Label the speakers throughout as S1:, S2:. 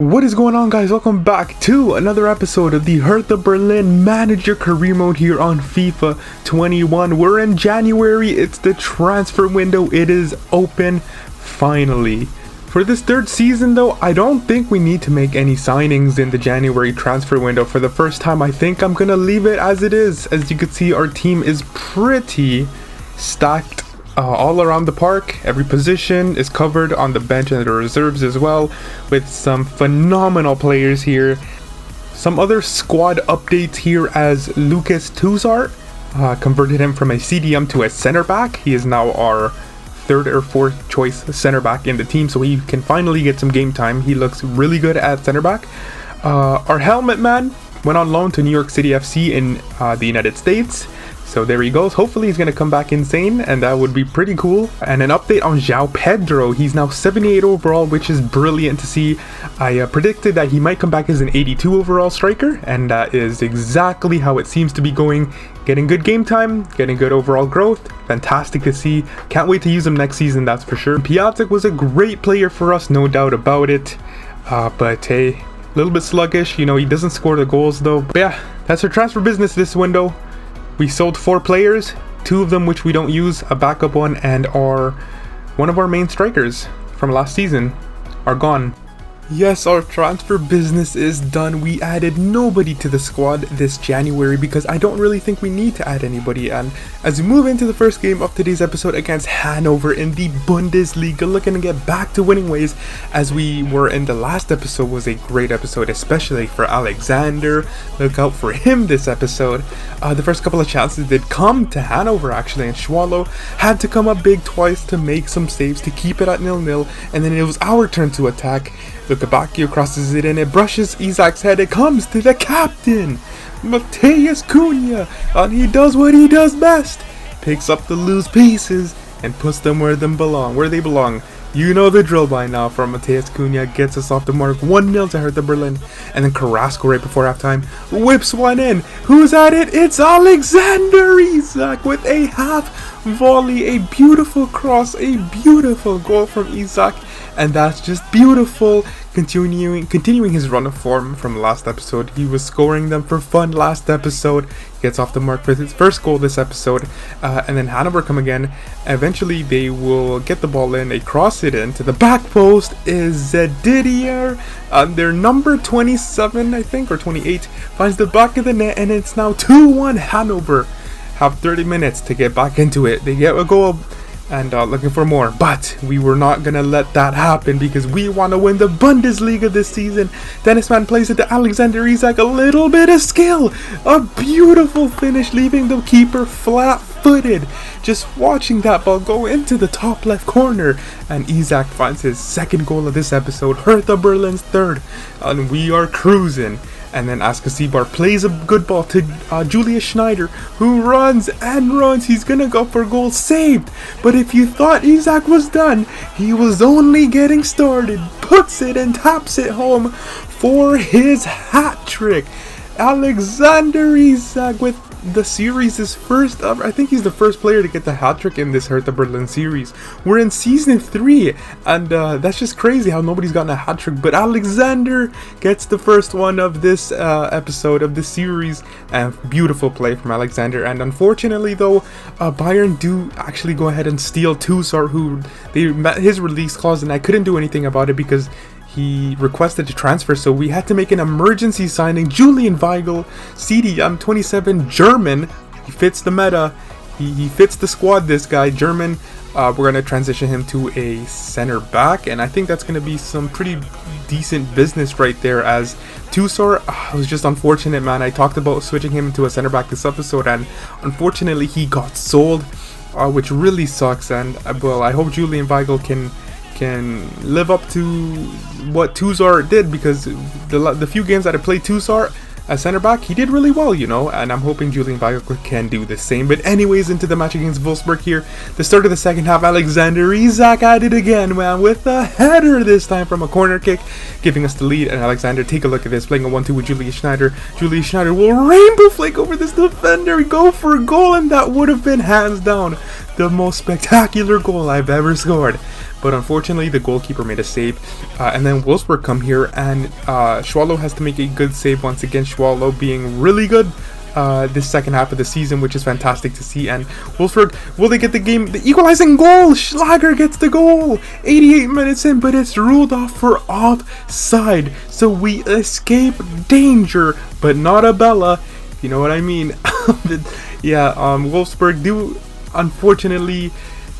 S1: What is going on, guys? Welcome back to another episode of the Hertha Berlin Manager Career Mode here on FIFA 21. We're in January. It's the transfer window. It is open finally. For this third season though, I don't think we need to make any signings in the January transfer window. For the first time, I think I'm gonna leave it as it is. As you can see, our team is pretty stacked all around the park. Every position is covered on the bench and the reserves as well, with some phenomenal players here. Some other squad updates here as Lucas Tuzart converted him from a CDM to a center back. He is now our third or fourth choice center back in the team, so he can finally get some game time. He looks really good at center back. Our helmet man went on loan to New York City FC in the United States. So there he goes. Hopefully he's going to come back insane, and that would be pretty cool. And an update on João Pedro. He's now 78 overall, which is brilliant to see. I predicted that he might come back as an 82 overall striker, and that is exactly how it seems to be going. Getting good game time, getting good overall growth. Fantastic to see. Can't wait to use him next season, that's for sure. Piatek was a great player for us, no doubt about it. But hey, a little bit sluggish. You know, he doesn't score the goals though. But yeah, that's our transfer business this window. We sold 4 players, 2 of them which we don't use, a backup one, and one of our main strikers from last season are gone. Yes, our transfer business is done. We added nobody to the squad this January because I don't really think we need to add anybody. And as we move into the first game of today's episode against Hanover in the Bundesliga, looking to get back to winning ways as we were in the last episode. Was a great episode, especially for Alexander. Look out for him this episode. The first couple of chances did come to Hanover actually, and Schwallow had to come up big twice to make some saves to keep it at 0-0, and then it was our turn to attack. Lukabakio crosses it in, it brushes Isaac's head, it comes to the captain, Matheus Cunha, and he does what he does best, picks up the loose pieces and puts them where they belong. You know the drill by now from Matheus Cunha, gets us off the mark, 1-0 to Hertha Berlin, and then Carrasco right before halftime whips one in. Who's at it? It's Alexander Isak with a half volley, a beautiful cross, a beautiful goal from Isak. And that's just beautiful, continuing his run of form from last episode. He was scoring them for fun last episode. Gets off the mark with his first goal this episode. And then Hanover come again. Eventually they will get the ball in. They cross it in to the back post. Is Didier, their number 27, I think, or 28, finds the back of the net. And it's now 2-1 Hanover. Have 30 minutes to get back into it. They get a goal. And looking for more, but we were not gonna let that happen because we want to win the Bundesliga this season. Dennis Man plays it to Alexander Isak, a little bit of skill, a beautiful finish, leaving the keeper flat-footed. Just watching that ball go into the top left corner, and Isak finds his second goal of this episode, Hertha Berlin's third, and we are cruising. And then Askasibar plays a good ball to Julius Schneider, who runs and runs. He's gonna go for goal, saved. But if you thought Isak was done, he was only getting started. Puts it and taps it home for his hat trick. Alexander Isak with the series' first ever. I think he's the first player to get the hat trick in this Hertha Berlin series. We're in season 3, and that's just crazy how nobody's gotten a hat trick. But Alexander gets the first one of this episode of this series, and beautiful play from Alexander. And unfortunately, though, Bayern do actually go ahead and steal Tuzart, who they met his release clause, and I couldn't do anything about it because he requested to transfer, so we had to make an emergency signing. Julian Weigl, CDM 27, German. He fits the meta. He fits the squad, this guy, German. We're going to transition him to a center back, and I think that's going to be some pretty decent business right there. As Tuzart, it was just unfortunate, man. I talked about switching him into a center back this episode, and unfortunately he got sold, which really sucks. And well, I hope Julian Weigl can live up to what Tuzart did, because the few games that I played Tuzart as center back, he did really well, you know, and I'm hoping Julian Weigl can do the same. But anyways, into the match against Wolfsburg here, the start of the second half, Alexander Isak at it again, man, with a header this time from a corner kick, giving us the lead. And Alexander, take a look at this, playing a 1-2 with Julius Schneider. Julius Schneider will rainbow flake over this defender, go for a goal, and that would have been hands down the most spectacular goal I've ever scored. but unfortunately the goalkeeper made a save. And then Wolfsburg come here, and Schwallow has to make a good save once again. Schwallow being really good this second half of the season, which is fantastic to see. And Wolfsburg, will they get the game? The equalizing goal! Schlager gets the goal! 88 minutes in, but it's ruled off for offside. So we escape danger, but not a Bella. You know what I mean? Yeah, Wolfsburg do, unfortunately,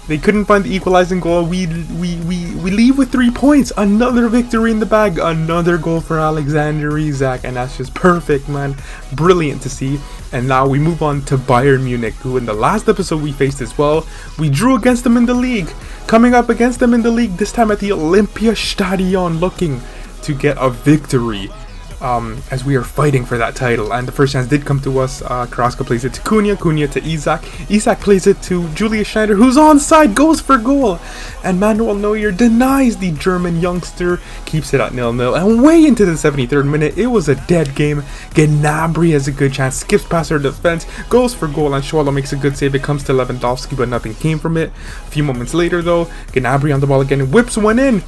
S1: they couldn't find the equalizing goal. We leave with 3 points. Another victory in the bag. Another goal for Alexander Isak. And that's just perfect, man. Brilliant to see. And now we move on to Bayern Munich, who in the last episode we faced as well. We drew against them in the league. Coming up against them in the league, this time at the Olympiastadion, looking to get a victory. As we are fighting for that title, and the first chance did come to us. Carrasco plays it to Cunha to Isak. Isak plays it to Julius Schneider, who's onside, goes for goal, and Manuel Neuer denies the German youngster, keeps it at 0-0, and way into the 73rd minute, it was a dead game. Gnabry has a good chance, skips past our defense, goes for goal, and Schwallow makes a good save. It comes to Lewandowski, but nothing came from it. A few moments later, though, Gnabry on the ball again and whips one in.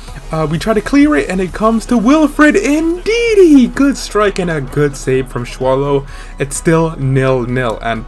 S1: We try to clear it, and it comes to Wilfred Ndidi. Good strike and a good save from Schwallow. It's still 0-0, and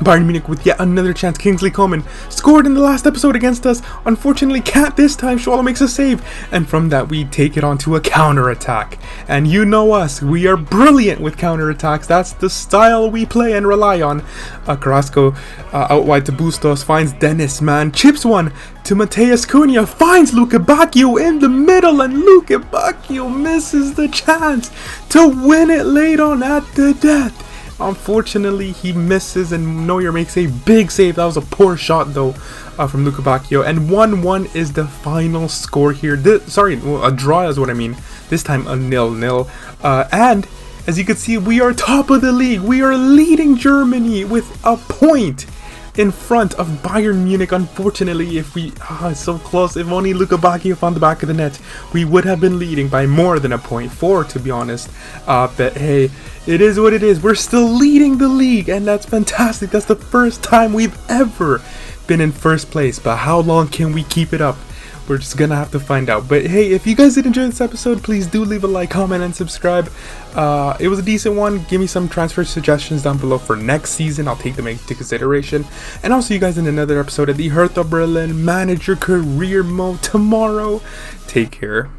S1: Bayern Munich with yet another chance. Kingsley Coman scored in the last episode against us. Unfortunately, can't this time. Schwallow makes a save, and from that we take it on to a counter-attack. And you know us, we are brilliant with counter-attacks. That's the style we play and rely on. Carrasco out wide to Bustos, finds Dennis, man, chips one to Mateus Cunha, finds Luca Bacchio in the middle, and Luca Bacchio misses the chance to win it late on at the death. Unfortunately, he misses, and Neuer makes a big save. That was a poor shot, though, from Luca Bacchio. And 1-1 is the final score here. A draw is what I mean. This time a 0-0. And as you can see, we are top of the league. We are leading Germany with a point in front of Bayern Munich. Unfortunately, if we it's so close. If only Luca Bacchio found the back of the net, we would have been leading by more than a point, 4 to be honest. But hey, it is what it is. We're still leading the league, and that's fantastic. That's the first time we've ever been in first place. But how long can we keep it up? We're just gonna have to find out. But hey, if you guys did enjoy this episode, please do leave a like, comment, and subscribe. It was a decent one. Give me some transfer suggestions down below for next season. I'll take them into consideration. And I'll see you guys in another episode of the Hertha Berlin Manager Career Mode tomorrow. Take care.